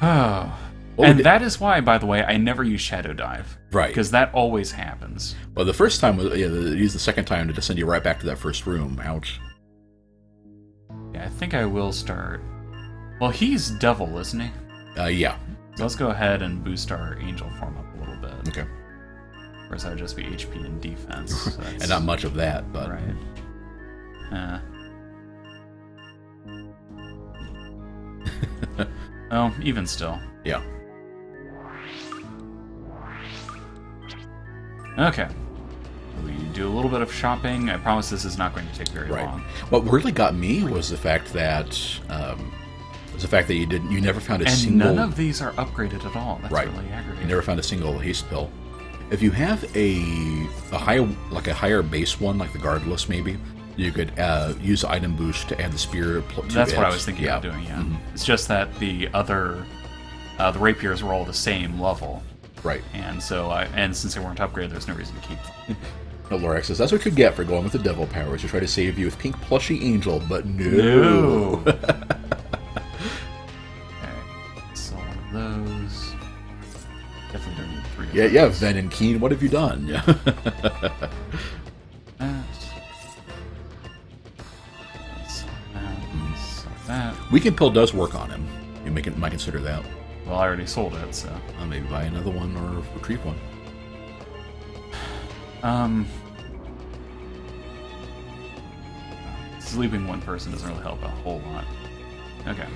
Oh. Well, And that is why, by the way, I never use Shadow Dive. Right. Because that always happens. Well, the first time, use the second time to just send you right back to that first room. Ouch. Yeah, I think I will start. Well, he's Devil, isn't he? Yeah. So let's go ahead and boost our Angel form up a little bit. Okay. Whereas that would just be HP and defense. So And not much of that, but... Right. Oh, even still. Yeah. Okay. We do a little bit of shopping. I promise this is not going to take very long. What really got me was the fact that you never found a single. And none of these are upgraded at all. That's really aggravating. You never found a single haste pill. If you have a higher base one, like the Guardless, maybe you could use the item boost to add the spear. That's what I was thinking of doing. Yeah, It's just that the other the rapiers were all the same level. Right. And so, since they weren't upgraded, there's no reason to keep them. No, Lorax says, that's what you get for going with the devil powers. You try to save you with pink plushy angel, but no. Okay, so one of those. Definitely don't need 3 of those. Yeah, Ven and Keen, what have you done? Yeah. That. Weekend Pill does work on him. You might consider that. Well, I already sold it, so... maybe buy another one or retrieve one. Sleeping one person doesn't really help a whole lot. Okay.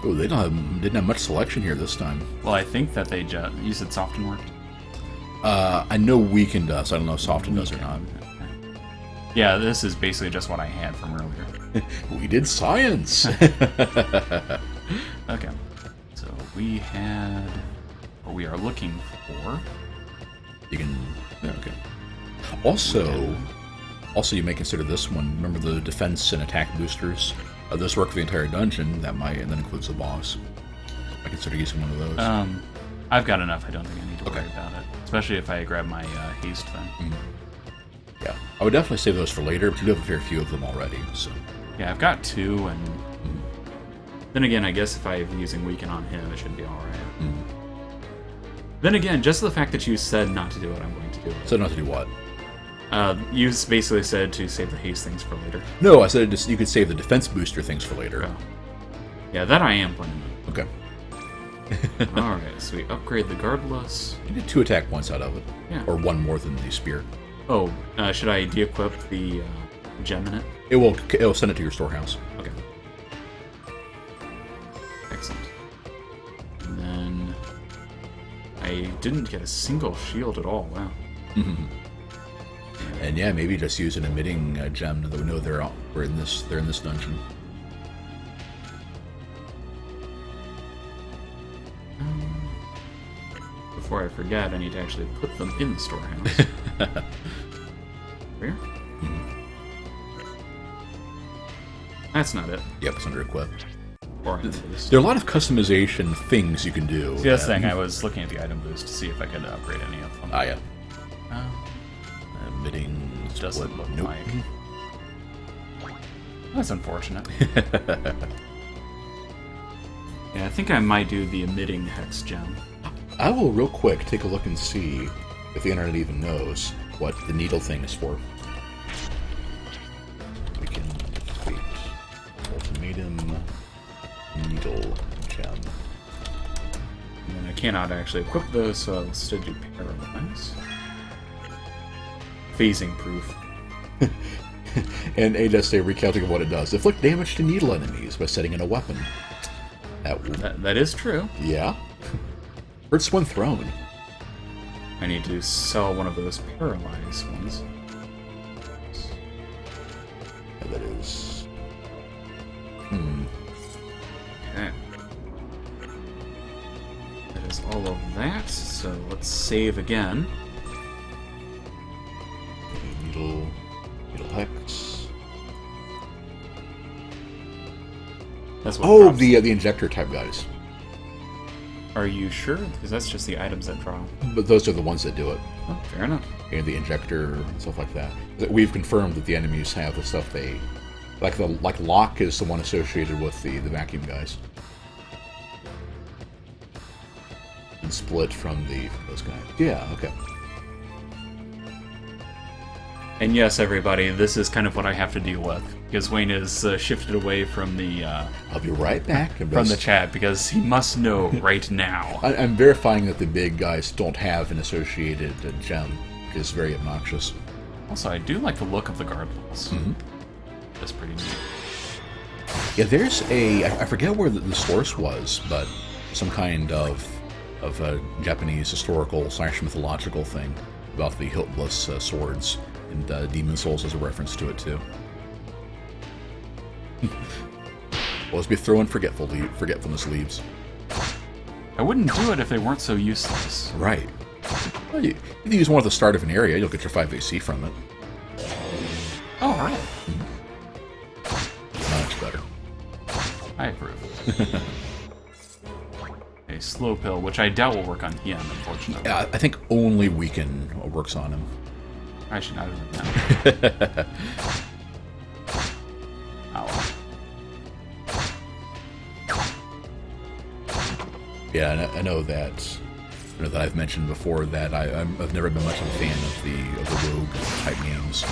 Oh, they didn't have much selection here this time. Well, I think that they just... You said Soften worked? I know Weekend does. I don't know if Soften does or not. Okay. Yeah, this is basically just what I had from earlier. We did science! Okay. So we had... Or we are looking for... You can... Yeah, okay. Also, you may consider this one. Remember the defense and attack boosters? This work for the entire dungeon. That might, and that includes the boss. I consider using one of those. I've got enough. I don't think I need to worry about it. Especially if I grab my haste thing. Yeah, I would definitely save those for later, but you do have a fair few of them already, so... Yeah, I've got 2, and... Then again, I guess if I'm using Weaken on him, it should be alright. Then again, just the fact that you said not to do it, I'm going to do it. So not to do what? You basically said to save the haste things for later. No, I said you could save the defense booster things for later. Oh. Yeah, that I am planning on. Okay. Alright, so we upgrade the Guardless. You get 2 attack points out of it. Yeah. Or 1 more than the spear. Oh, should I de-equip the gem in it? It will send it to your storehouse. Okay. Excellent. And then I didn't get a single shield at all. Wow. And yeah, maybe just use an emitting gem that we know they're in this dungeon. Before I forget, I need to actually put them in the storehouse. Where? That's not it. Yep, it's under equip. Or item boost. There are a lot of customization things you can do. See, that's the thing. I was looking at the item boost to see if I could upgrade any of them. Ah, yeah. Emitting doesn't look nope. like. That's unfortunate. Yeah, I think I might do the emitting hex gem. I will real quick take a look and see if the internet even knows what the needle thing is for. Awakened Fate Ultimatum needle gem. And then I cannot actually equip those, so I'll still do paralyze. Phasing proof. And just a recounting of what it does. Inflict damage to needle enemies by setting in a weapon. That is true. Yeah. Hurts when thrown. I need to sell one of those paralyzed ones. Yeah, that is... Okay. That is all of that, so let's save again. Needle hex. That's what the injector type guys. Are you sure? Because that's just the items that draw. But those are the ones that do it. Oh, fair enough. And the injector and stuff like that. We've confirmed that the enemies have the stuff they Like Locke is the one associated with the vacuum guys. And split from those guys. Yeah, okay. And yes, everybody, this is kind of what I have to deal with, because Wayne is shifted away from the I'll be right back. from the chat, because he must know right now. I'm verifying that the big guys don't have an associated gem, which is very obnoxious. Also, I do like the look of the guard walls. Mm-hmm. That's pretty neat. Yeah, there's I forget where the source was, but some kind of a Japanese historical / mythological thing about the hiltless swords, and Demon Souls as a reference to it too. Always be throwing forgetfulness leaves. I wouldn't do it if they weren't so useless. Right. Well, you use one at the start of an area, you'll get your 5 AC from it. Oh, all right. Much better. I approve. A slow pill, which I doubt will work on Hien, unfortunately. Yeah, I think only Weaken works on him. I should not have done that. Oh. Yeah, I know that. I know that I've mentioned before that I've never been much of a fan of the rogue type games.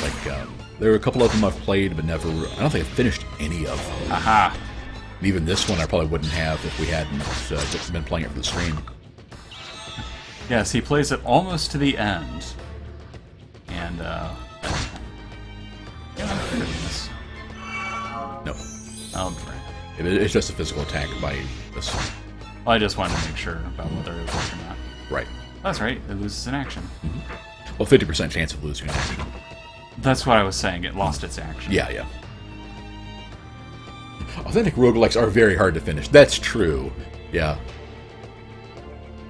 Like there were a couple of them I've played, but never. I don't think I've finished any of them. Aha! And even this one I probably wouldn't have if we hadn't just been playing it for the stream. Yes, he plays it almost to the end. And, yeah, I'm doing this. No. Oh, great. It's just a physical attack by this. Well, I just wanted to make sure about whether it worked or not. Right. That's right, it loses an action. Mm-hmm. Well, 50% chance of losing an action. That's what I was saying, it lost its action. Yeah. Authentic roguelikes are very hard to finish. That's true. Yeah.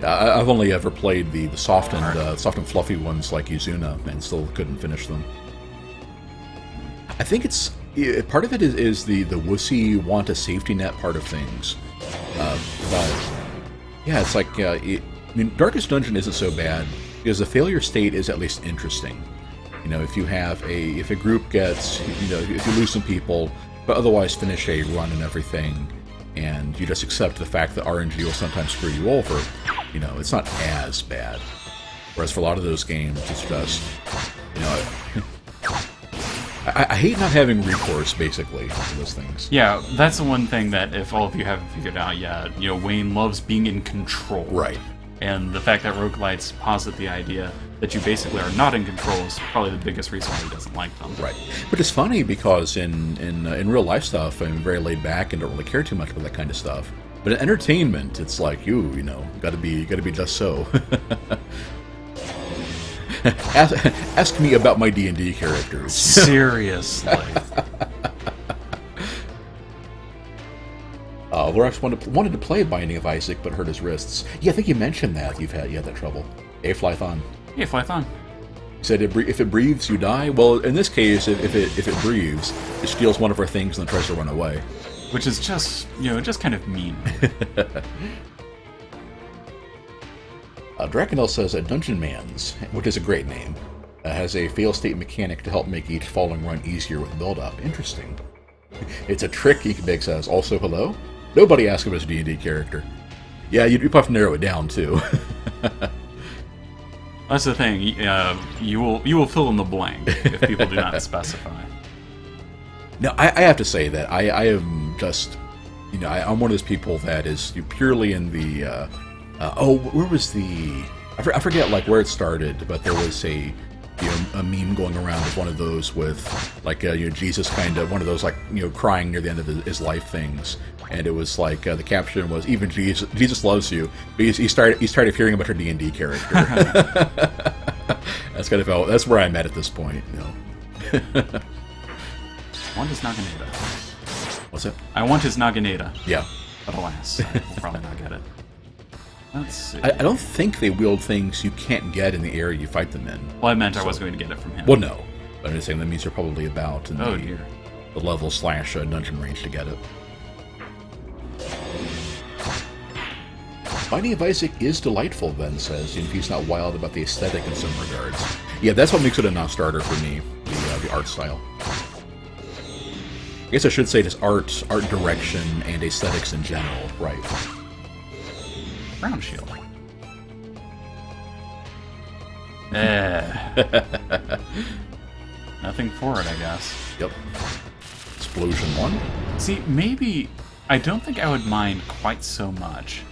I've only ever played the soft and fluffy ones like Izuna, and still couldn't finish them. I think it's part of it is the wussy want a safety net part of things. But yeah, it's like I mean, Darkest Dungeon isn't so bad because the failure state is at least interesting. You know, if you have if a group gets, if you lose some people, but otherwise finish a run and everything, and you just accept the fact that RNG will sometimes screw you over, it's not as bad. Whereas for a lot of those games, it's just, I hate not having recourse, basically, to those things. Yeah, that's the one thing that if all of you haven't figured out yet, Wayne loves being in control. Right. And the fact that roguelites posit the idea that you basically are not in control is probably the biggest reason why he doesn't like them. Right. But it's funny because in real life stuff, I'm very laid back and don't really care too much about that kind of stuff. But in entertainment, it's like gotta be just so. Ask me about my D&D characters. Seriously. Lorax wanted to play Binding of Isaac, but hurt his wrists. Yeah, I think you mentioned that you had that trouble. Flython. Yeah, Flython. He said if it breathes, you die. Well, in this case, if it breathes, it steals one of our things and then tries to run away. Which is just kind of mean. Draconel says Dungeon Man's, which is a great name, has a fail state mechanic to help make each following run easier with build-up. Interesting. It's a trick, Eekbig says. Also, hello? Nobody asked him as a D&D character. Yeah, you'd have to narrow it down, too. That's the thing. You will fill in the blank if people do not specify. Now, I have to say that I am just, I'm one of those people that is purely in the, where was the, I forget like where it started, but there was a meme going around of one of those with like Jesus kind of one of those like crying near the end of his life things, and it was like the caption was even Jesus loves you, but he started hearing about your D&D character. That's that's where I'm at this point. I want his Naginata. What's that? I want his Naginata. Yeah. But alas, I will probably not get it. Let's see. I don't think they wield things you can't get in the area you fight them in. Well, I meant I was going to get it from him. Well, no. But I'm just saying that means you're probably about in dear. The level / dungeon range to get it. Binding of Isaac is delightful, Ben says, if he's not wild about the aesthetic in some regards. Yeah, that's what makes it a non-starter for me, the art style. guess I should say just art direction, and aesthetics in general. Right. Ground shield. Nothing for it, I guess. Yep. Explosion 1. See, maybe... I don't think I would mind quite so much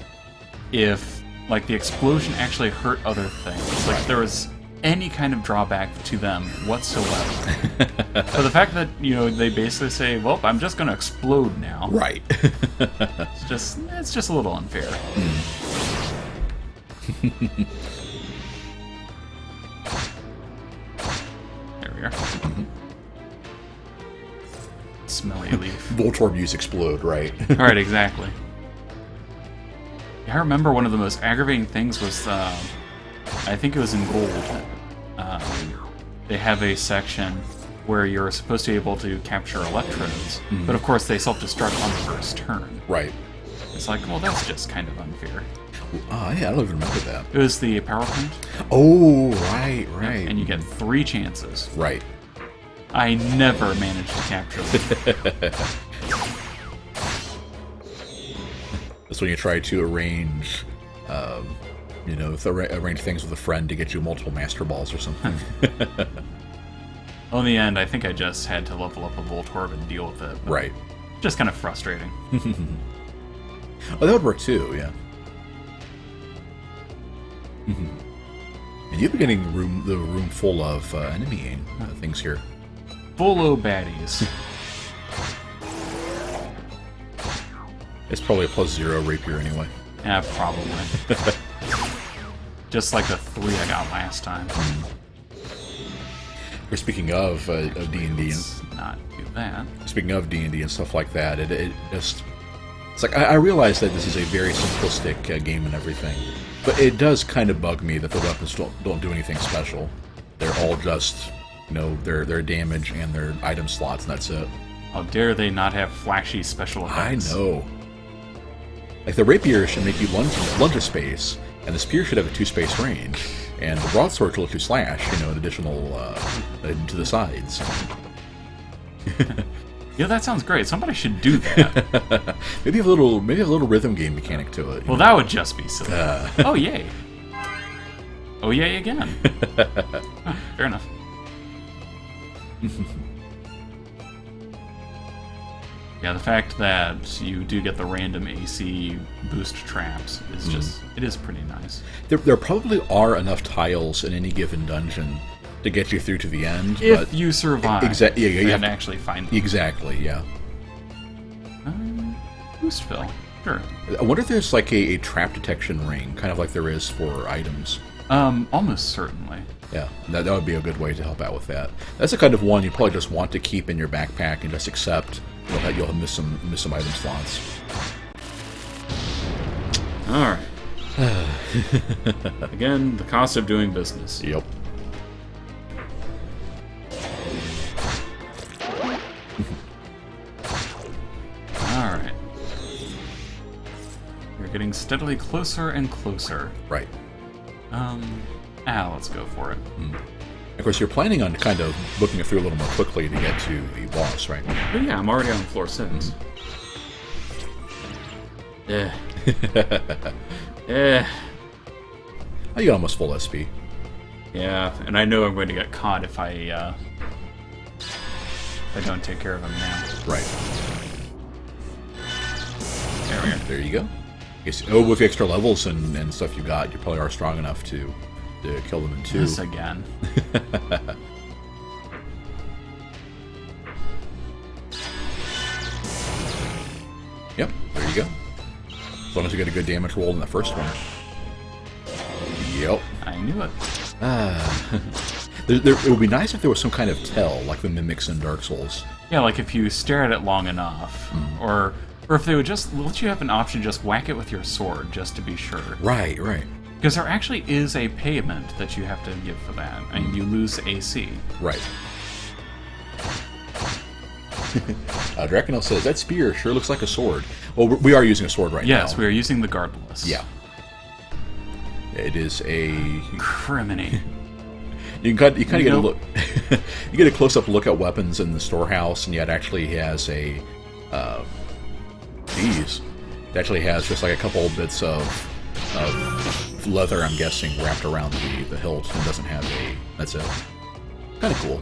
if, like, the explosion actually hurt other things. Like, if there was any kind of drawback to them whatsoever. But the fact that, you know, they basically say, well, I'm just going to explode now. Right. It's just a little unfair. There we are. Smelly leaf. Voltorb use explode, right? Right, exactly. Yeah, I remember one of the most aggravating things was, I think it was in Gold. They have a section where you're supposed to be able to capture electrodes, but of course they self-destruct on the first turn. Right. It's like, well, that's just kind of unfair. Oh, yeah, I don't even remember that. It was the power plant. Oh, right. And you get 3 chances. Right. I never managed to capture them. That's when you try to arrange, arrange things with a friend to get you multiple Master Balls or something. Well, in the end, I think I just had to level up a Voltorb and deal with it. Right. Just kind of frustrating. Oh, that would work too, yeah. And you've been getting the room full of enemy things here. Full of baddies. It's probably a +0 rapier anyway. Yeah, probably. Just like the 3 I got last time. We're speaking of D&D. Let's not do that. Speaking of D&D and stuff like that, it just... It's like, I realize that this is a very simplistic game and everything, but it does kind of bug me that the weapons don't do anything special. They're all just, their damage and their item slots, and that's it. How dare they not have flashy special effects? I know. Like, the rapier should make you lunge a space, and the spear should have a 2-space range, and the broadsword should let you slash, an additional to the sides. Yeah, that sounds great. Somebody should do that. maybe a little rhythm game mechanic to it. Well, that would just be silly. Oh, yay. Oh, yay again. Huh, fair enough. Yeah, the fact that you do get the random AC boost traps is just, it is pretty nice. There probably are enough tiles in any given dungeon to get you through to the end. If you survive and to actually find them. Exactly, yeah. Boost fill, sure. I wonder if there's like a trap detection ring, kind of like there is for items. Almost certainly. Yeah, that would be a good way to help out with that. That's the kind of one you probably just want to keep in your backpack and just accept you'll miss some item slots. All right. Again, the cost of doing business. Yep. All right. We're getting steadily closer and closer. Right. Let's go for it. Of course, you're planning on kind of looking it through a little more quickly to get to the boss, right? But yeah, I'm already on floor 6. Yeah. Yeah. Oh, you got almost full SP. Yeah, and I know I'm going to get caught if I don't take care of him now. Right. There we are. There you go. With the extra levels and stuff you got, you probably are strong enough to kill them in 2. This again. Yep, there you go. As long as you get a good damage roll in the first one. Yep. I knew it. It would be nice if there was some kind of tell, like the mimics in Dark Souls. Yeah, like if you stare at it long enough, or if they would just let you have an option, just whack it with your sword, just to be sure. Right. Because there actually is a payment that you have to give for that, and you lose AC. Right. Draconel says, that spear sure looks like a sword. Well, we are using a sword right now. Yes, we are using the Guardless. Yeah. It is a... Criminy. You kind of get a look. You get a close-up look at weapons in the storehouse, and yet actually has a. Geez, it actually has just like a couple bits of leather, I'm guessing, wrapped around the hilt, and doesn't have a. That's it. Kind of cool.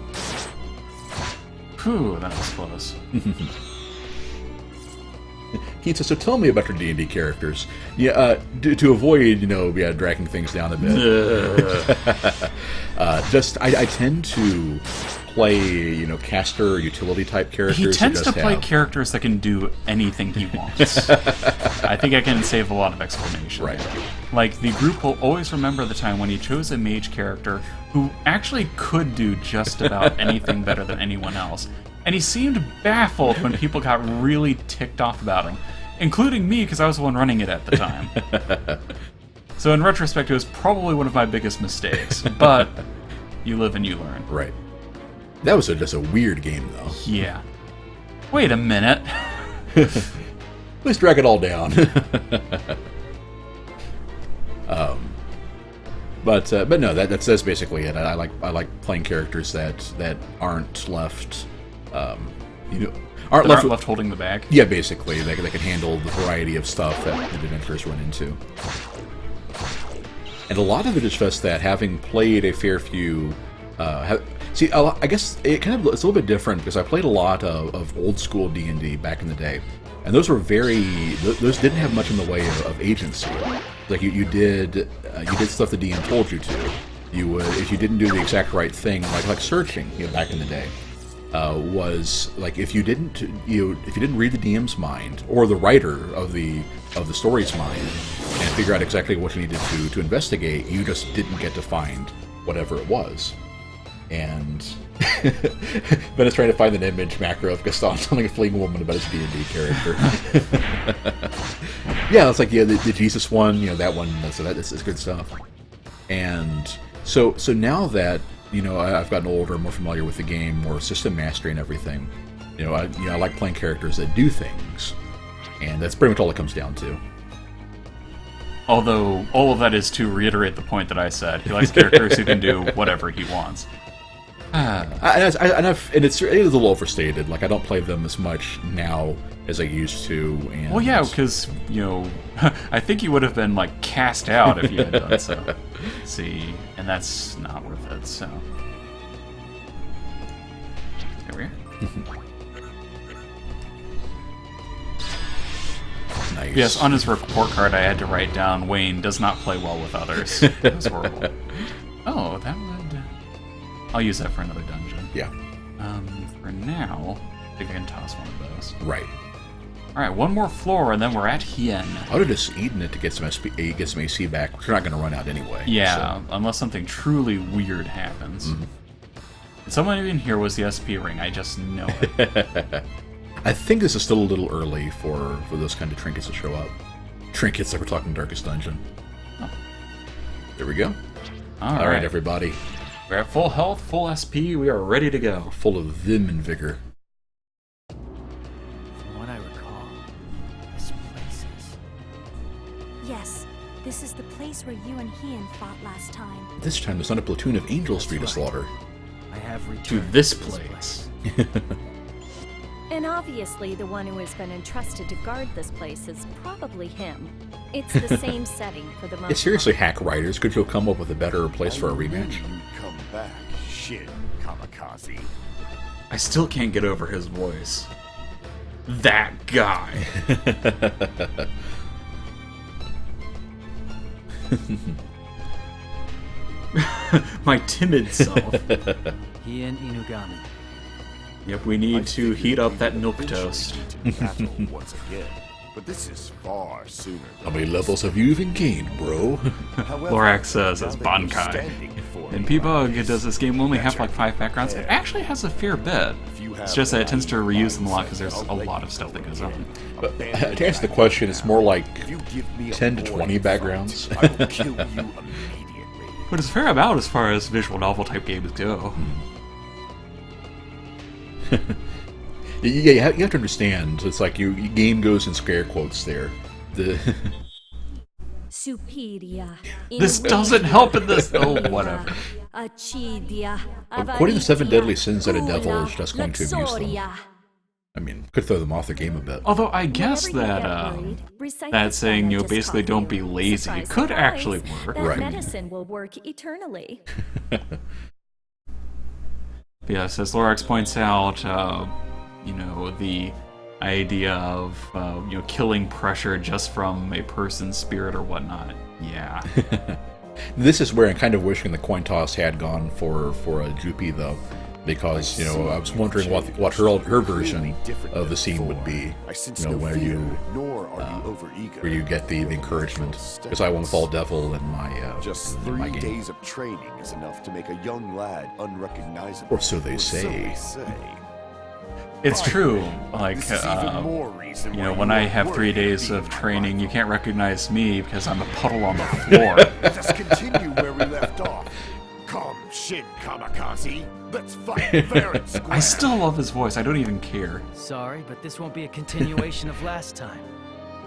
Whew, that was close. Keith, so tell me about your D&D characters. Yeah, to avoid, dragging things down a bit. I tend to play, caster, utility type characters. He tends to play characters that can do anything he wants. I think I can save a lot of explanation. Right. Like, the group will always remember the time when he chose a mage character who actually could do just about anything better than anyone else. And he seemed baffled when people got really ticked off about him, including me, because I was the one running it at the time. So in retrospect, it was probably one of my biggest mistakes, but you live and you learn. Right. That was just a weird game, though. Yeah. Wait a minute. Let's drag it all down. But no, that's basically it. I like playing characters that aren't left. Aren't left holding the bag. Yeah, basically, they can handle the variety of stuff that the adventurers run into. And a lot of it is just that, having played a fair few. I guess it's a little bit different because I played a lot of old school D&D back in the day, and those didn't have much in the way of agency. Like you did stuff the DM told you to. You would, if you didn't do the exact right thing, like searching, back in the day. Was like if you didn't read the DM's mind or the writer of the story's mind and figure out exactly what you needed to investigate, you just didn't get to find whatever it was. And Ben is trying to find an image macro of Gaston telling a fleeing woman about his D&D character. Yeah, it's like the Jesus one, that one. That's good stuff. And so now that I've gotten older, more familiar with the game, more system mastery and everything. I like playing characters that do things, and that's pretty much all it comes down to. Although all of that is to reiterate the point that I said. He likes characters who can do whatever he wants. And it is a little overstated. Like, I don't play them as much now as I used to. And well, yeah, because I think you would have been cast out if you had done so. See, and that's not worth it. So here we are. Nice. Yes, on his report card, I had to write down Wayne does not play well with others. It was horrible. Oh, that would. I'll use that for another dungeon. Yeah. For now, I think I can toss one of those. Right. Alright, one more floor, and then we're at Hien. I would have just eaten it to get some AC back, which you're not going to run out anyway. Yeah, unless something truly weird happens. Mm-hmm. And someone in here was the SP ring, I just know it. I think this is still a little early for those kind of trinkets to show up. Trinkets, like we're talking Darkest Dungeon. Oh. There we go. All right, everybody. We're at full health, full SP, we are ready to go. Full of vim and vigor. From what I recall, this place is... Yes, this is the place where you and Hien fought last time. This time there's not a platoon of angels for you to slaughter. I have returned to this place. And obviously the one who has been entrusted to guard this place is probably him. It's the same setting for the most part. Seriously, hack writers, could you have come up with a better place for a rematch? Come back, shit, kamikaze. I still can't get over his voice. That guy. My timid self. Hien Inugami. Yep, we need to heat up that milk toast. Once again, but this is far sooner. How many levels have you even gained, bro? Lorax says it's Bankai. And P-Bug does this game only have 5 backgrounds. It actually has a fair bit. It's just that it tends to reuse them a lot because there's a lot of stuff that goes on. But to answer the question, it's more like 10 to 20 backgrounds. I will kill you immediately. But it's a fair amount as far as visual novel type games go. Yeah, you have to understand. It's like your game goes in scare quotes there. Superia. This doesn't help in this. Oh, whatever. Quoting the 7 deadly sins that a devil is just going to amuse them. I mean, could throw them off the game a bit. Although I guess that that saying, basically don't be lazy could actually work. Right. Medicine will work eternally. Yes, as Lorax points out, the idea of killing pressure just from a person's spirit or whatnot. Yeah. This is where I'm kind of wishing the coin toss had gone for a Jupi though, because I was wondering what her version of the scene would be. Where you get the encouragement, because I won't fall devil in my Just in 3 my game. days of training is enough to make a young lad unrecognizable. Or so they say. It's true. Like, This is even more reason why when you I are have 3 worthy of days being of my training, you rival. can't recognize me because I'm a puddle on the floor. Let's continue where we left off. Come, Shin Kamikaze. Let's fight fair and square. I still love his voice. I don't even care. Sorry, but this won't be a continuation of last time.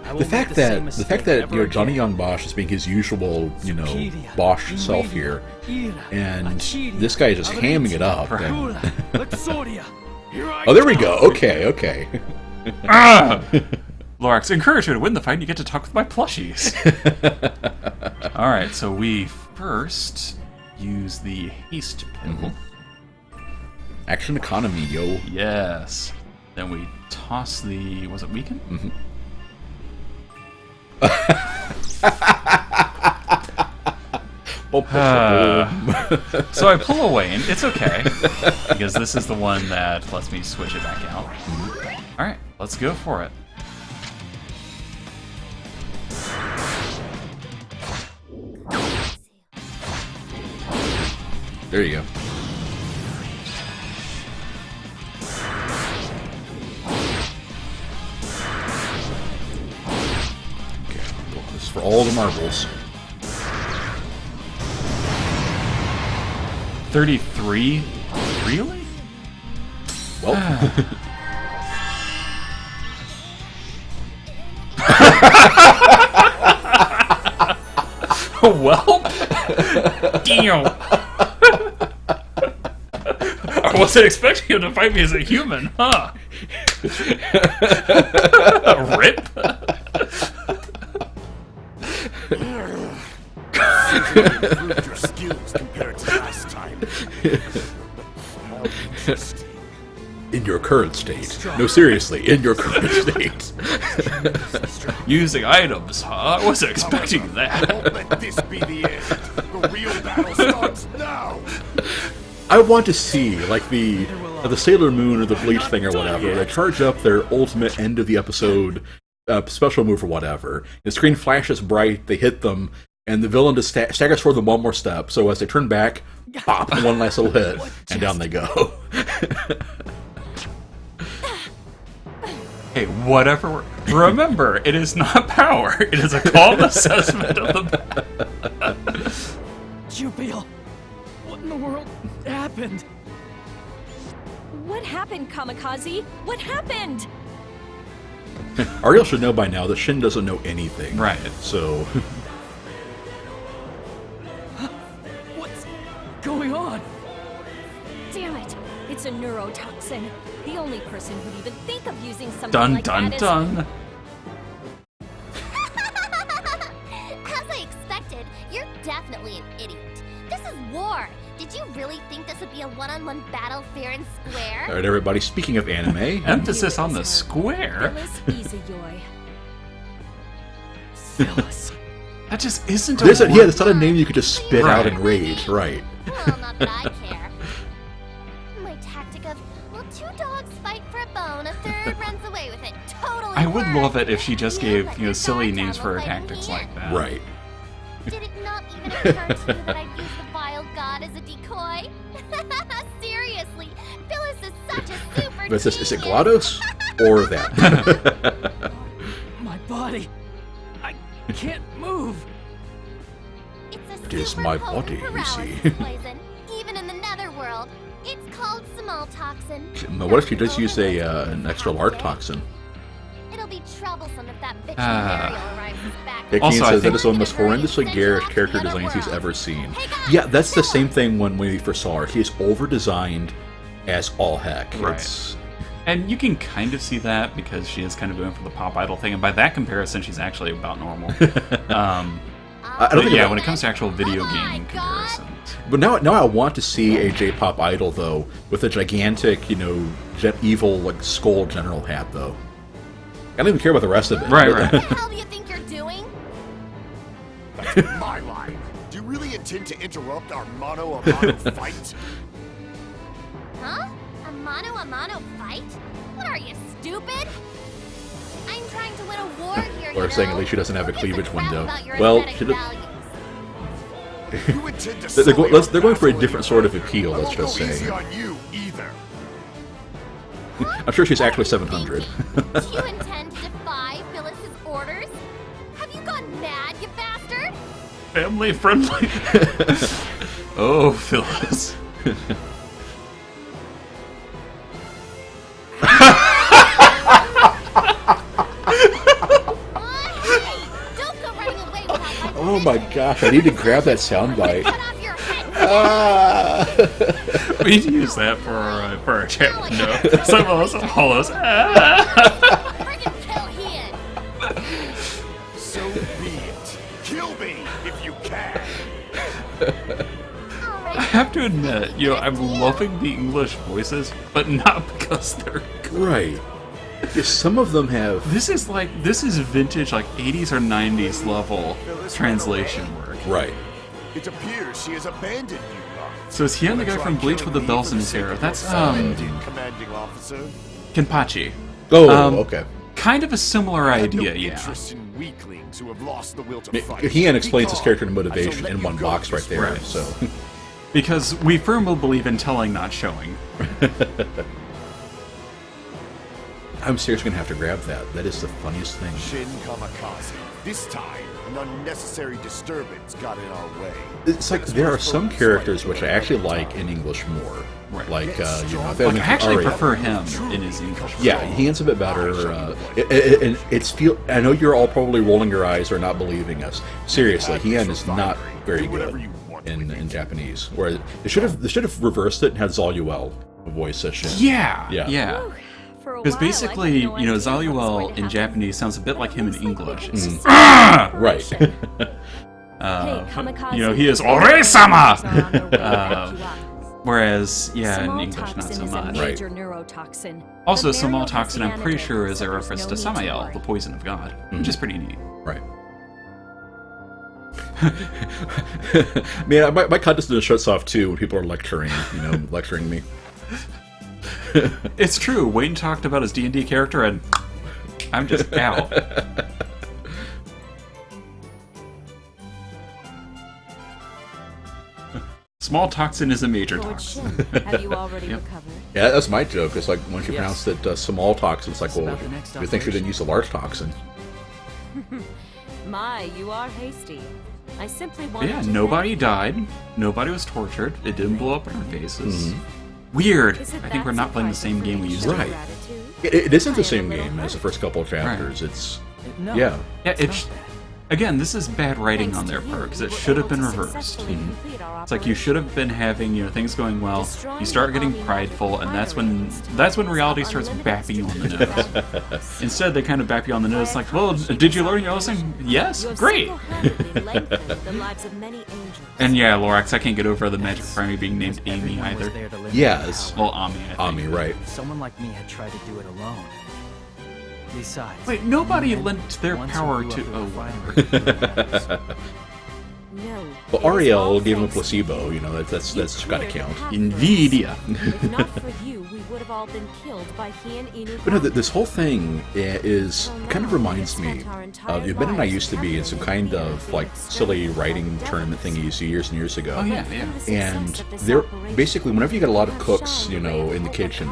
I The won't fact make the same that mistake ever Johnny again. Young Bosch is being his usual Superia, Bosch self here, and this guy is just hamming it up. and- Oh, there we go. Okay. Ah! Lorax, encourage you to win the fight, and you get to talk with my plushies. Alright, so we first use the haste pill. Action economy, yo. Yes. Then we toss the... Was it weaken? So I pull away, and it's okay, because this is the one that lets me switch it back out. Alright, let's go for it. There you go. Okay, well, this is for all the marbles. 33? Really? Well, Well, damn. I wasn't expecting him to fight me as a human, huh? Rip. Improved your skills compared to last time. How interesting. in your current state. No, seriously, in your current state. Using items, huh? I wasn't expecting Don't that. let this be the end. The real battle starts now. I want to see, like, the Sailor Moon or the Bleach thing or whatever. They charge up their ultimate end of the episode special move or whatever. The screen flashes bright, they hit them, and the villain just staggers toward them one more step. So as they turn back, pop, one last little hit, and down they go. Hey, whatever. Remember, it is not power. It is a calm assessment of the battle. Jupiel, what in the world happened? What happened, Kamikaze? What happened? Ariel should know by now that Shin doesn't know anything. Right. So, What's going on? Damn it! It's a neurotoxin. The only person who'd even think of using something Dun like dun that dun. As I expected, you're definitely an idiot. This is war. Did you really think this would be a one-on-one battle fair and square? alright, everybody, speaking of anime, Emphasis on the square. Phyllis Izayoi. Phyllis. That just isn't a there's a, word. yeah, that's not a name you could just spit out Right. in rage, right? Well, not that I care. My tactic of, well, two dogs fight for a bone, a third runs away with it. Totally I would worked. love it if she just gave, Let your silly dog names for her travel tactics fighting like that. Right. Did it not even occur to you that I'd use the vile god as a decoy? Seriously, Phyllis is such a super But is it genius. GLaDOS or that? My body. I can't move. It's a It is super my potent body, you see. paralysis poison, even in the netherworld. It's called small toxin. What if you just use an extra large toxin? It'll be troublesome if that bitch Ariel arrives back. Hien Also, I says that think- is one of the most horrendously garish character designs he's ever seen. Yeah, that's the same thing when we first saw her. He is over-designed as all heck. Right. It's, And you can kind of see that because she is kind of going for the pop idol thing, and by that comparison, she's actually about normal. I don't But think yeah, about- when it comes to actual video Oh my gaming God. comparisons. But now I want to see a J-pop idol though with a gigantic, evil like skull general hat though. I don't even care about the rest of it. Right, but- right. What the hell do you think you're doing? That's my line. Do you really intend to interrupt our mano-a-mano fight? Huh? A mano fight? What are you, stupid? I'm trying to win a war here, Or you saying know? at least she doesn't have a Who gives cleavage crap window. about your Well, aesthetic she does- values? You intend to They're, sully they're our going for a battle different here. sort of appeal. I Let's won't go just easy say. on you either. I'm sure she's actually 700. Do you intend to defy Phyllis's orders? Have you gone mad, you bastard? Family friendly. Oh, Phyllis. Hey, don't go running away without my Oh my gosh! I need to grab that soundbite. cut off your head. Ah! We need to use that for our chat window. Some of us hollows. Ah. Friggin' kill Hien. So be it. Kill me if you can. I have to admit, I'm loving the English voices, but not because they're good. Right. Yeah, some of them have. This is vintage, like 80s or 90s level translation work. Right. It appears she has abandoned you lot. So is Hien the guy Try from Bleach with the killing me bells for in the his sake hair? of That's your commanding officer. Kenpachi. Oh, okay. Kind of a similar I have no idea, yeah. interest in weaklings who have lost the will to fight. Hien explains his Be character calm. and I shall motivation let in you one go box right this there. Right. So. Because we firmly believe in telling, not showing. I'm seriously gonna have to grab that. That is the funniest thing. Shin Kamikaze. This time, an unnecessary disturbance got in our way. It's like there are some characters which I actually like in English more. Right. Like, if Like, that I actually Ariael. prefer him in his English. Yeah, Hien's a bit better. And it's feel. I know you're all probably rolling your eyes or not believing us. Seriously, Hien is not very good in Japanese. Whereas they should have reversed it and had Zaluel voice Shin. Yeah, Yeah. yeah. For a Because while, I basically, had no idea what was going Zaluel to in happen. Japanese sounds a bit like him in Looks like English. we're It's, having Right. Hey, uh, kamikaze. he is Are on their way Ore-sama! to back you up. Whereas, yeah, in Small English, not toxin so is a much. major neurotoxin. Also, But Small Mariel has Toxin, the I'm pretty antidote, sure, is so a there's reference no to need to Samael, worry. the poison of God, which is pretty neat. Right. Man, my consciousness shuts off too when people are lecturing me. It's true. Wayne talked about his D&D character, and I'm just out. Small toxin is a major Lord toxin. Shin, have you already Yep. recovered? Yeah, that's my joke. It's like once you Yes. pronounce it small toxin, it's like, It's well, about the next you think you didn't use a large toxin? My, you are hasty. I simply But wanted yeah, to nobody thank died. Nobody was tortured. It didn't blow up in our faces. Mhm. Weird. you. Is it I think that we're not playing the surprising same for game me we to used show to. Right. gratitude? It isn't I the am same a little game as the hurt. first couple of chapters. It's No. yeah. Yeah, It's it's not that. again. This is bad writing Thanks on to their you, part because we it were should have able been to reversed. successfully complete our It's like you should have been having things going well. Destroying You start getting the army prideful, magic and that's refinery when reality starts bapping you on the nose. Instead, they kind of bap you on the nose, like, "Well, did you learn your lesson? Yes, You have great." single-handedly lengthened the lives of many angels. And yeah, Lorax, I can't get over the magic primary being named Amy Everyone was either. there to lend Yes. their power. Well, Ami, I think. Ami, right. Someone like me had tried to do it alone. Besides, Wait, nobody men, lent their once power who to. blew up the Oh, refinery, whatever. No. Well, it is all Ariel gave him a thanks to placebo. you. That's You got to cleared count. the path for us. Nvidia. If not for you, we would have all been killed by Hien Inu. But no, this whole thing is kind of reminds me of Ben and I used to be in some kind of like silly writing tournament thing you see years and years ago. Oh yeah, yeah. And they're basically whenever you get a lot of cooks, in the kitchen,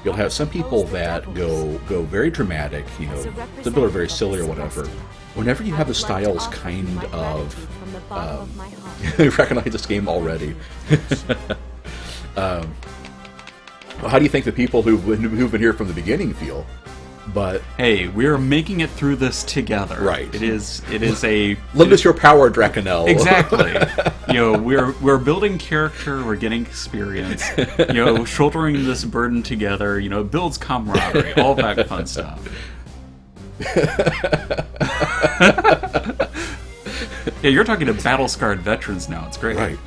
you'll have some people that go very dramatic, some people are very silly or whatever. Whenever you have the styles kind of recognize this game already. How do you think the people who've been here from the beginning feel? But hey, we're making it through this together. Right. It is a lend us your power, Drakenel. exactly. We're building character, we're getting experience. Shouldering this burden together. It builds camaraderie, all that fun stuff. Yeah, you're talking to battle-scarred veterans now. It's great. Right.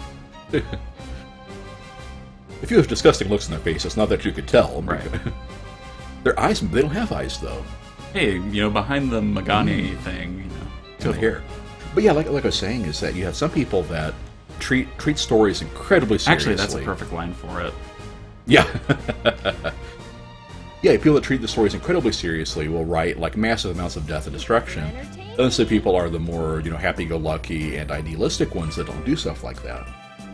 If you have disgusting looks in their face, it's not that you could tell. Right. Their eyes, they don't have eyes, though. Hey, behind the Magane thing, To the hair. But yeah, like I was saying, is that you have some people that treat stories incredibly seriously. Actually, that's a perfect line for it. Yeah. Yeah, people that treat the stories incredibly seriously will write like massive amounts of death and destruction. And some people are the more, happy-go-lucky and idealistic ones that don't do stuff like that.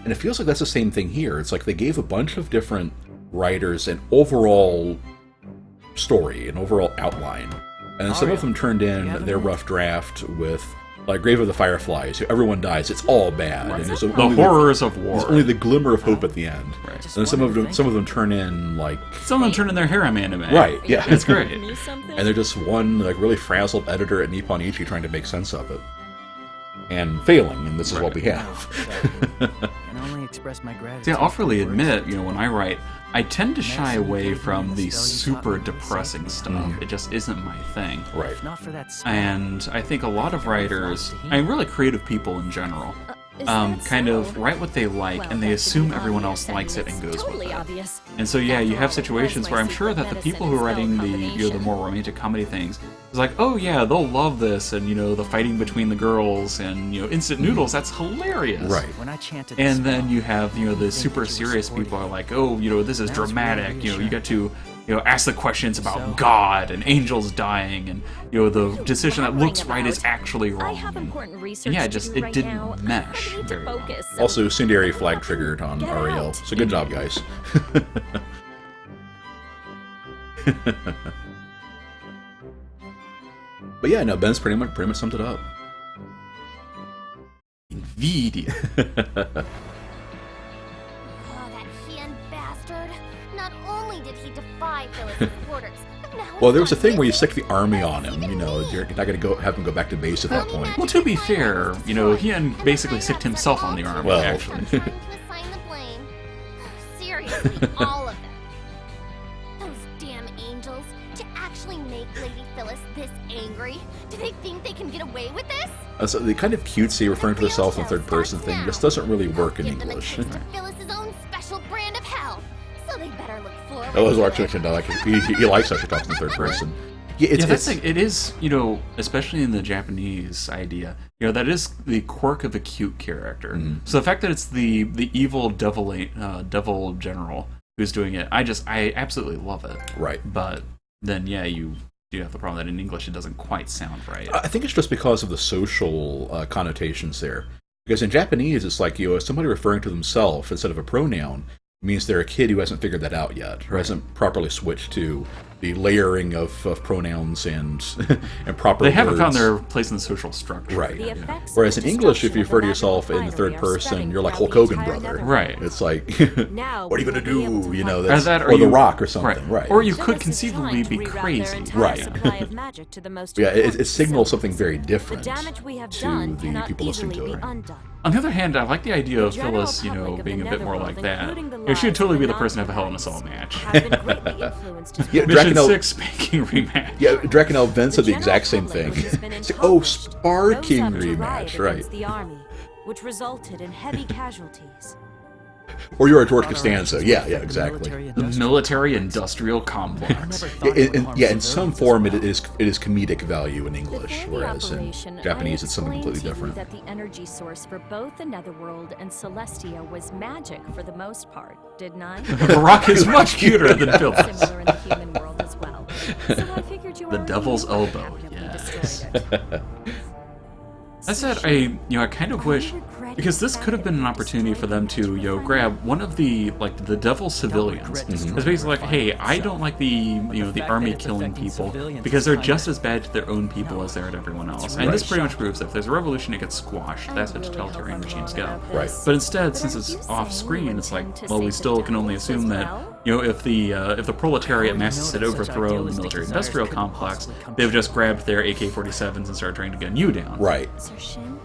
And it feels like that's the same thing here. It's like they gave a bunch of different writers an overall story, an overall outline. And some of them turned in their rough draft with, like, Grave of the Fireflies. Everyone dies. It's all bad. And there's The horrors of war. There's only the glimmer of hope at the end. Right. And then some of them turn in, like... Some of them turn in their harem anime. Right, yeah. It's great. And they're just one, like, really frazzled editor at Nippon Ichi trying to make sense of it. And failing, and this is what we have. Can only express my gratitude. See, I'll freely admit, when I write, I tend to shy away from the super depressing stuff. It just isn't my thing. Right. If not for that And I think a lot of writers, really creative people in general, kind of write what they like, and they assume everyone else likes it and goes with it. Obvious. And so yeah, you have situations where I'm sure that the people who are writing the more romantic comedy things is like, oh yeah, they'll love this, and the fighting between the girls, and instant noodles, that's hilarious. Right. When I chanted And then you have the super serious people are like, oh, this is dramatic. You get to ask the questions about God and angels dying, and the decision that looks right is actually I wrong. have important research And yeah, to do it right didn't now. mesh I need very to well. focus. Also, Sundari flag triggered on Get Ariel. out. So good job, guys. But yeah, no, Ben's pretty much summed it up. Nvidia. Oh, that Hien bastard. Not only did he defy Phyllis's orders, but now Well, there he's was a got thing where you this stick the army on him. even You're not going to have him go back to base at that point. Well, to be fair, Hien basically sicked himself on the army, Well. actually. I'm trying to assign the blame. Seriously, all of it. Those damn angels. To actually make Lady Phyllis this angry? Do they think they can get away with this? So the kind of cutesy referring to herself in third person thing just doesn't really work in Give them a English. taste of Phyllis's own special brand of hell. So they better look forward That was to actually it. like he likes that she talks in third person. Yeah, That's like, it is, especially in the Japanese idea, that is the quirk of a cute character. So the fact that it's the evil devil general who's doing it, I absolutely love it. right. But then, yeah, you do have the problem that in English it doesn't quite sound right. I think it's just because of the social connotations there. Because in Japanese, it's like somebody referring to themselves instead of a pronoun means they're a kid who hasn't figured that out yet, or hasn't properly switched to the layering of pronouns and and proper They haven't words. found their place in the social structure. Right. The effects of Whereas the in English, if destruction you of refer to the yourself in the third magical person, finery you're are like spreading Hulk throughout Hogan, the entire brother. Right. It's like, Now what are you we gonna will be able do? to You know, find that's That or The you- Rock or something, right? Or you Phyllis could is conceivably trying to be reroute their crazy. entire Right. supply of magic to the most Yeah, it important signals something facilities. very different The damage we have to done the cannot people listening easily to be it. undone. On the other hand, I like the idea of The general Phyllis, public of being the a bit more like Netherworld, that. including the She would lives totally of be the the person to have a Hell in a non-combatants, Cell match. have been greatly influenced as Yeah, well. Mission Drakenel- 6 spanking rematch. Yeah, Drakenel then said the general exact same public, thing. which has been It's like, oh, impoverished, sparking rose up to riot rematch, right? against the army, which resulted in heavy casualties. Or you're a George Costanza. Yeah, exactly. The military-industrial complex. In some form it is comedic value in English, Before the whereas in operation, Japanese I it's something explained completely to you different. that the energy source for both the Netherworld and Celestia was magic for the most part, didn't I? The Rock is much cuter than Phyllis. Similar in the human world as well. So I figured you The already devil's knew what elbow, happened when we yes. destroyed it. That said, I kind of wish Because this could have been an opportunity for them to, grab one of the devil civilians. It's basically like, hey, I don't like the army killing people because they're just as bad to their own people as they are to everyone else. And this pretty much proves that if there's a revolution, it gets squashed. That's how totalitarian regimes go. Right. But instead, since it's off screen, it's like, well, we still can only assume that, if the proletariat masses had overthrown the military-industrial complex, they've just grabbed their AK-47s and started trying to gun you down. Right. Sir Shin,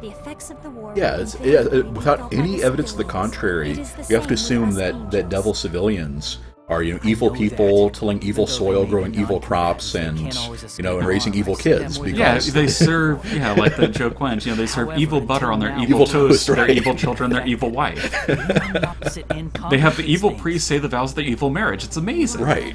the effects of the war Yeah, without any evidence to the contrary, you have to assume that devil civilians are, evil people tilling evil soil, growing evil crops, and and raising evil kids. Because they serve like the joke went, they serve evil butter on their evil toast to their evil children, their evil wife. They have the evil priest say the vows of their evil marriage. It's amazing. Right.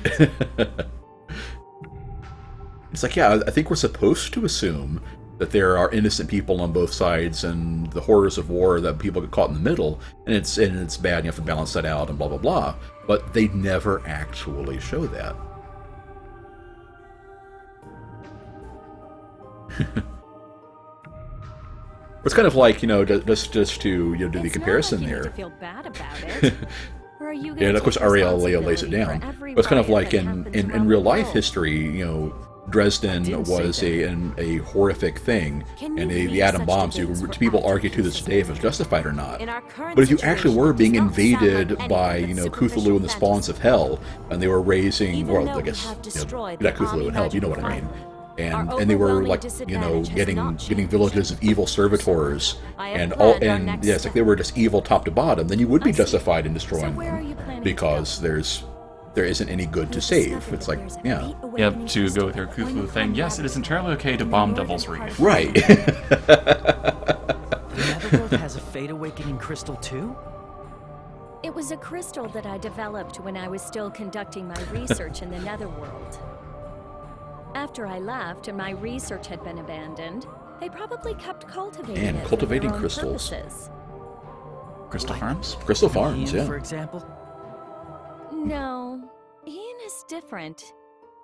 It's like, yeah, I think we're supposed to assume that there are innocent people on both sides, and the horrors of war that people get caught in the middle, and it's bad. And you have to balance that out, and blah blah blah. But they never actually show that. It's kind of like, just to do the comparison there. To feel bad about it. Or are you Yeah, and of course Ariel lays it down. But it's kind of like in real life history, Dresden was a horrific thing, and the atom bombs. People argue to this day if it's justified or not. But if you actually were being invaded by Cthulhu and the spawns of hell, and they were raising, well, I guess not Cthulhu and hell, you know what I mean. And they were like getting villages of evil servitors and it's like they were just evil top to bottom, then you would be justified in destroying them because there isn't any good to save. It's like, yeah. Yep, to go with your Cthulhu thing, yes, it is entirely okay to bomb Devil's Reef. Right. The Netherworld has a Fate Awakening crystal too? It was a crystal that I developed when I was still conducting my research in the Netherworld. After I left and my research had been abandoned, they probably kept cultivating And it cultivating for their own crystals. purposes. Crystal Farms? Crystal Farms, Hien, yeah. for example? No, Hien is different.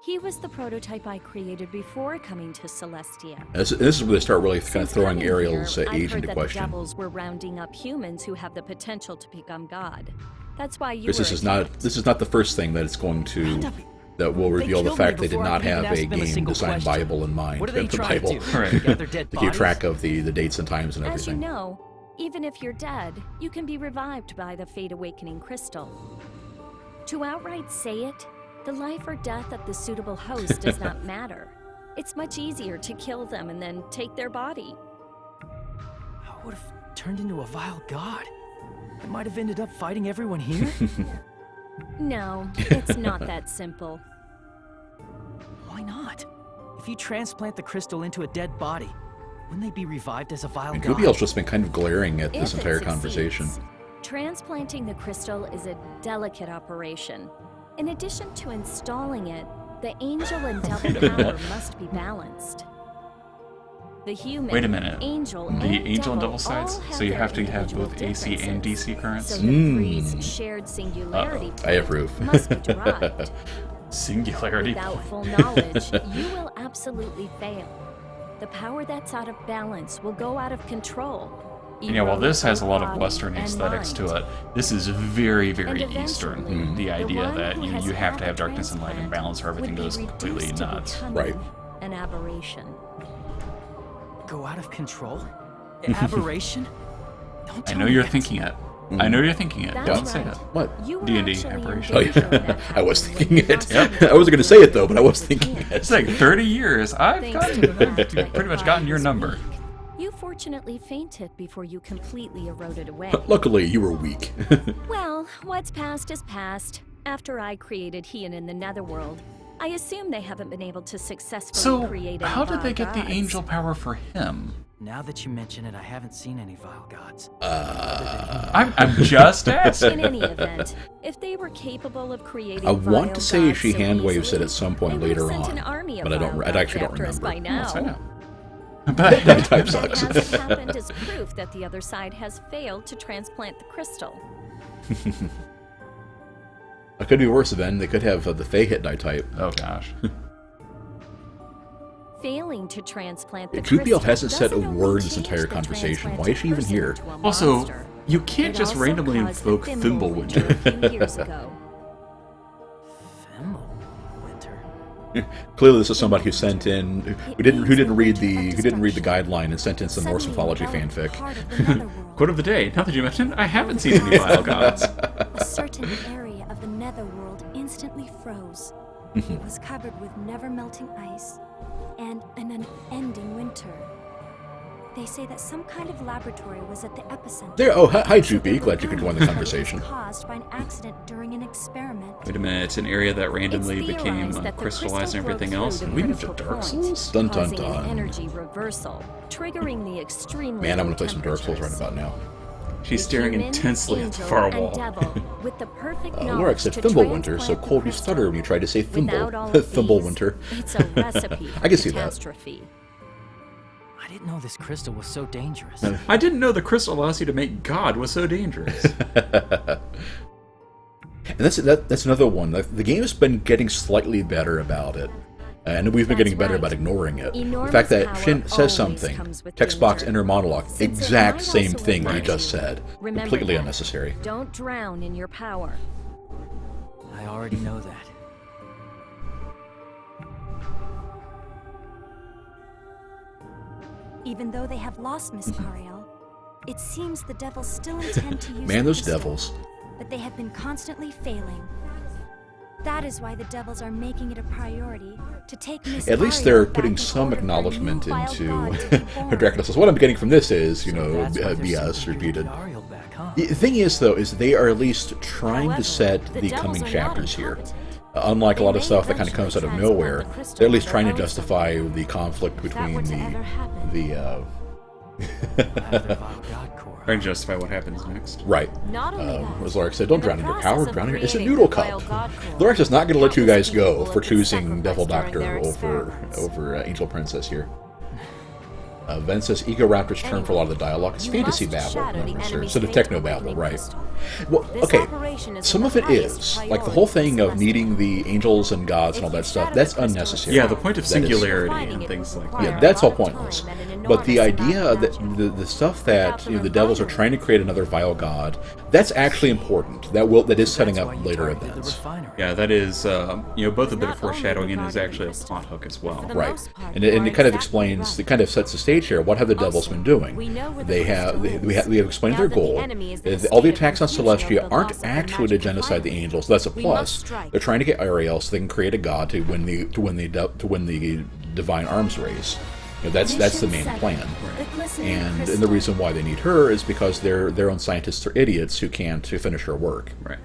He was the prototype I created before coming to Celestia. This is where they start really kind of Since throwing coming Ariel's here, I've age heard into that question. The devils were rounding up humans who have the potential to become God. That's why you This is not the first thing that it's going to that will reveal the killed fact me they did before I not could even have ask a them a game single design question. Bible in mind. What are they the trying Bible. to do? Right. Gather dead To keep bodies? track of the dates and times and As you everything. know, even if you're dead, you can be revived by the Fate Awakening crystal. To outright say it, the life or death of the suitable host does not matter. It's much easier to kill them and then take their body. I would have turned into a vile god. I might have ended up fighting everyone here. No, it's not that simple. Why not? If you transplant the crystal into a dead body, wouldn't they be revived as a vile And god? Gubiel's just been kind of glaring at this If it entire succeeds, conversation. Transplanting the crystal is a delicate operation. In addition to installing it, the angel and devil power must be balanced. The human, Wait a minute. angel, The and angel and devil devil sides? all have So you their have to have individual both AC and differences. DC currents? So the three's shared singularity I approve. must be derived. Singularity. Without full knowledge, you will absolutely fail. The power that's out of balance will go out of control. And yeah, while this has a lot of body Western and aesthetics mind. to it, this is very, very And Eastern. eventually, The idea one that who you has have to had have the darkness and light and transplant balance, or everything would be goes completely reduced to nuts. becoming Right. An aberration. Go out of control? Aberration? Don't I tell know me you're that. thinking it. I know you're thinking it. That's Don't say right. it. What? You were D&D actually aberration. Oh, engaged in yeah. that I was happening thinking when you it. lost I wasn't going to say it, though, but I was Thanks thinking It's it. like 30 years. I've to gotten the fact that pretty much your gotten your body number. was weak. You fortunately fainted before you completely eroded away. Luckily, you were weak. Well, what's past is past. After I created Hien in the Netherworld, I assume they haven't been able to successfully So, create any how did they vile get the gods. angel power for him? Now that you mention it, I haven't seen any vile gods. I'm just asking. In any event, if they were capable of creating I want vile to say gods she so hand waves easily, it at some point they would have later sent on, an army of but I vile actually don't gods after us remember. by now. Yes, I know. That But type What sucks. hasn't happened is proof that the other side has failed to transplant the crystal. It could be worse, then. They could have the Fey hit die type. oh gosh. failing to transplant the Jupiel crystal hasn't said a doesn't only word this change entire the conversation. Why transplanted is she even person here? into a Also, monster. you can't It just also randomly caused the invoke Thimblewinter. a few years ago. Winter. Clearly, this is somebody who sent in, who didn't read the guideline and sent in some Norse mythology fanfic. Quote of the day. Now that you mentioned, I haven't seen any Vile Gods. A certain area of the netherworld instantly froze. It was covered with never-melting ice and an unending winter. They say that some kind of laboratory was at the epicenter. There. Oh, hi, So they Jupi. Glad you could join the believe that it was conversation. caused by an accident during an experiment. Wait a minute, it's an area that randomly It's became theorized that the crystallized and crystal everything broke else. through And the we moved to critical Dark point, Souls? Dun, dun, causing an dun. energy reversal, triggering the extremely Man, I'm low gonna play some Dark Souls right temperatures. about now. She's The staring human, intensely at the angel, far and wall. devil, with the perfect Lorax knowledge said to Thimblewinter, so transplant the cold you crystal. stutter when you try to say Thimble. Without all of these, Thimblewinter. It's a recipe for I can see that. catastrophe. I didn't know this crystal was so dangerous. I didn't know the crystal allows you to make God was so dangerous. And that's another one. The game has been getting slightly better about it. And we've been That's getting better right. about ignoring it. Enormous The fact that power Hien says always something, comes with text box danger. inner monologue, Since it exact might same also thing he affect just you. said. Remember Completely that. unnecessary. Don't drown in your power. I already know that. Even though they have lost Miss Ariel, it seems the devils still intend to use Man, the those crystal, devils. but they have been constantly failing. That is why the devils are making it a priority to take Miss At least Ariel they're back putting in some order for a new acknowledgement vile into god to be born. Dracula says, what I'm getting from this is, So that's why they're BS so eager to repeated. get Ariel back, huh? The thing is, though, is they are at least trying However, to set the the devils coming are not chapters here. incompetent. Unlike a They lot of may stuff that kind of comes out of eventually nowhere, transplant the crystal they're at least of trying to their own justify the conflict If that between were to ever happen, the I have the vile god core. Trying to justify what happens next. right. Not only that, As Lorax said, don't in the drown in your process power. of Drown in your... It's a creating noodle the cup. vile god core, Lorax is not going to let you countless guys go people for have been choosing Devil sacrificed Doctor during their over experiments. Angel Princess here. Ven says Ego Raptor's term for a lot of the dialogue is you fantasy must babble. shatter the Remember, sir. enemy's Instead of fate techno awakening babble, right? crystal. Well, This okay. operation is Some of of the it highest is like the priority whole thing this of needing the angels and gods and all If that you stuff. shatter That's the crystal unnecessary. Yeah, the point of That is- singularity Finding and it things would like require that. Yeah, a that's lot all of pointless. time and an But the enormous idea amount of that magic. the stuff Without that the the devils are refinery. trying to create another vile god, that's actually important. That is setting That's up why you later targeted the events. refinery. Yeah, that is, both a bit of Not only foreshadowing and is regarding actually a crystal, plot hook as well. for the Right, most part, and you it are kind of exactly explains, right. it kind of sets the stage here. What have the devils Also, been doing? we know where the They have crystal we is. have explained Now their that the goal. enemy is in a All the state of attacks on confusion over Celestia the loss aren't of the actually to magic genocide the refinery. angels. That's a We plus. must strike. They're trying to get Ariel so they can create a god to win the divine arms race. That's the main Mission plan. 7, the glistening And the crystal. reason why they need her is because their own scientists are idiots who can't finish her work. Right.